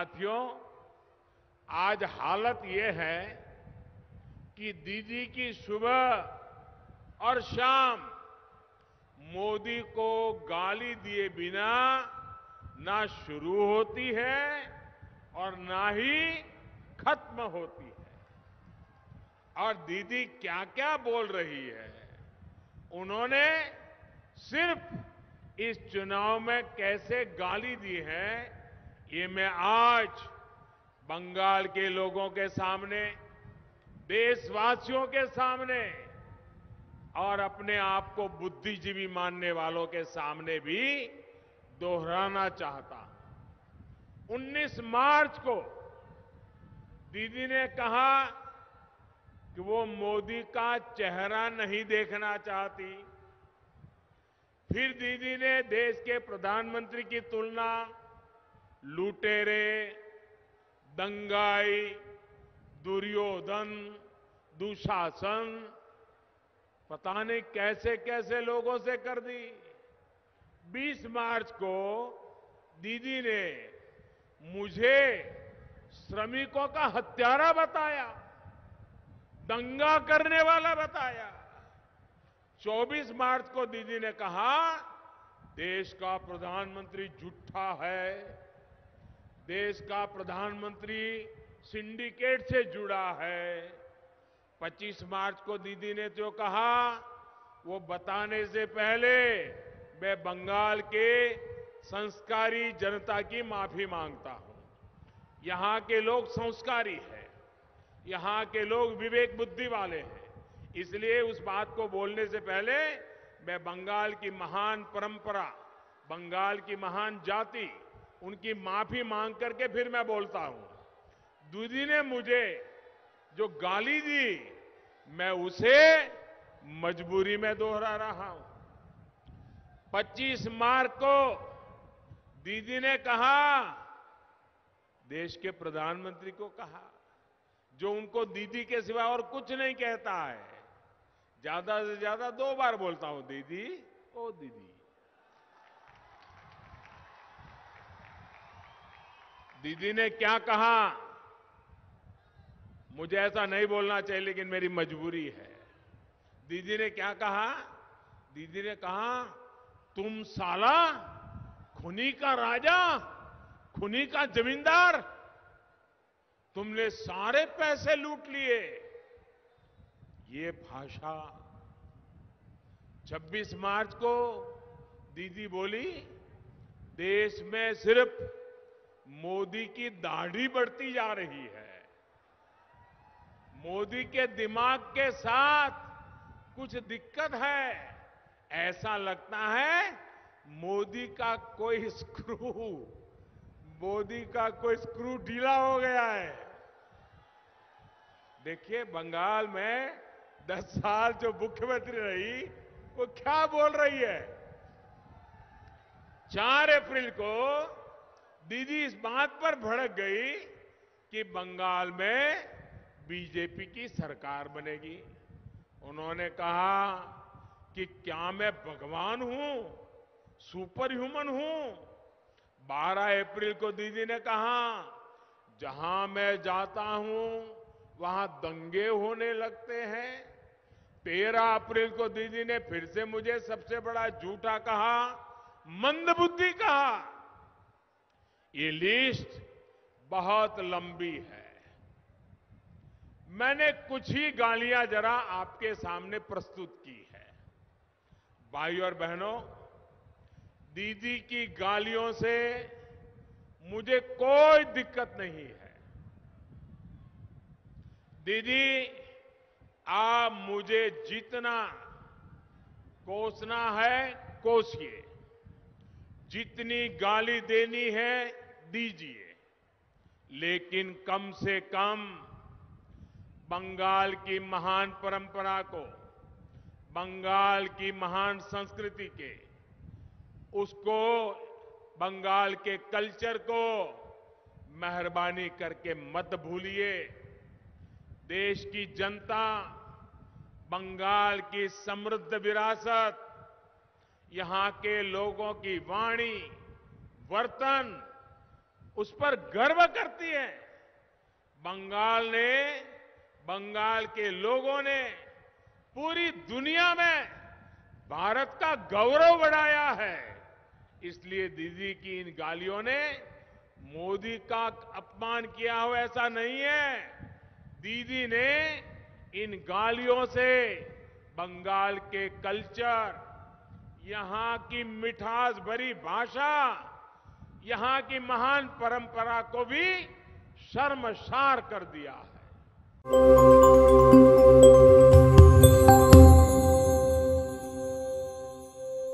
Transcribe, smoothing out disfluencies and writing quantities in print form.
साथियों, आज हालत ये है कि दीदी की सुबह और शाम मोदी को गाली दिए बिना ना शुरू होती है और ना ही खत्म होती है। और दीदी क्या क्या बोल रही है, उन्होंने सिर्फ इस चुनाव में कैसे गाली दी है, ये मैं आज बंगाल के लोगों के सामने, देशवासियों के सामने और अपने आप को बुद्धिजीवी मानने वालों के सामने भी दोहराना चाहता हूं। 19 मार्च को दीदी ने कहा कि वो मोदी का चेहरा नहीं देखना चाहती। फिर दीदी ने देश के प्रधानमंत्री की तुलना लुटेरे, दंगाई, दुर्योधन, दुशासन, पता नहीं कैसे कैसे लोगों से कर दी। 20 मार्च को दीदी ने मुझे श्रमिकों का हत्यारा बताया, दंगा करने वाला बताया। 24 मार्च को दीदी ने कहा देश का प्रधानमंत्री झूठा है, देश का प्रधानमंत्री सिंडिकेट से जुड़ा है। 25 मार्च को दीदी ने जो कहा वो बताने से पहले मैं बंगाल के संस्कारी जनता की माफी मांगता हूं। यहां के लोग संस्कारी हैं, यहां के लोग विवेक बुद्धि वाले हैं, इसलिए उस बात को बोलने से पहले मैं बंगाल की महान परंपरा, बंगाल की महान जाति, उनकी माफी मांग करके फिर मैं बोलता हूं। दीदी ने मुझे जो गाली दी, मैं उसे मजबूरी में दोहरा रहा हूं। 25 मार्च को दीदी ने कहा, देश के प्रधानमंत्री को कहा, जो उनको दीदी के सिवा और कुछ नहीं कहता है, ज्यादा से ज्यादा 2 बार बोलता हूं, दीदी, ओ दीदी। दीदी ने क्या कहा, मुझे ऐसा नहीं बोलना चाहिए लेकिन मेरी मजबूरी है। दीदी ने क्या कहा, दीदी ने कहा तुम साला खुनी का राजा, खुनी का जमींदार, तुमने सारे पैसे लूट लिए। ये भाषा 26 मार्च को दीदी बोली, देश में सिर्फ मोदी की दाढ़ी बढ़ती जा रही है, मोदी के दिमाग के साथ कुछ दिक्कत है, ऐसा लगता है मोदी का कोई स्क्रू ढीला हो गया है। देखिए बंगाल में 10 साल जो मुख्यमंत्री रही वो क्या बोल रही है। 4 अप्रैल को दीदी इस बात पर भड़क गई कि बंगाल में बीजेपी की सरकार बनेगी। उन्होंने कहा कि क्या मैं भगवान हूं, सुपर ह्यूमन हूं। 12 अप्रैल को दीदी ने कहा जहां मैं जाता हूं वहां दंगे होने लगते हैं। 13 अप्रैल को दीदी ने फिर से मुझे सबसे बड़ा झूठा कहा, मंदबुद्धि कहा। ये लिस्ट बहुत लंबी है, मैंने कुछ ही गालियां जरा आपके सामने प्रस्तुत की है। भाइयों और बहनों, दीदी की गालियों से मुझे कोई दिक्कत नहीं है। दीदी, आप मुझे जितना कोसना है कोसिए, जितनी गाली देनी है दीजिए, लेकिन कम से कम बंगाल की महान परंपरा को, बंगाल की महान संस्कृति के, उसको, बंगाल के कल्चर को मेहरबानी करके मत भूलिए। देश की जनता बंगाल की समृद्ध विरासत, यहां के लोगों की वाणी, वर्तन उस पर गर्व करती है। बंगाल के लोगों ने पूरी दुनिया में भारत का गौरव बढ़ाया है। इसलिए दीदी की इन गालियों ने मोदी का अपमान किया हो ऐसा नहीं है। दीदी ने इन गालियों से बंगाल के कल्चर, यहां की मिठास भरी भाषा, यहां की महान परंपरा को भी शर्मसार कर दिया है।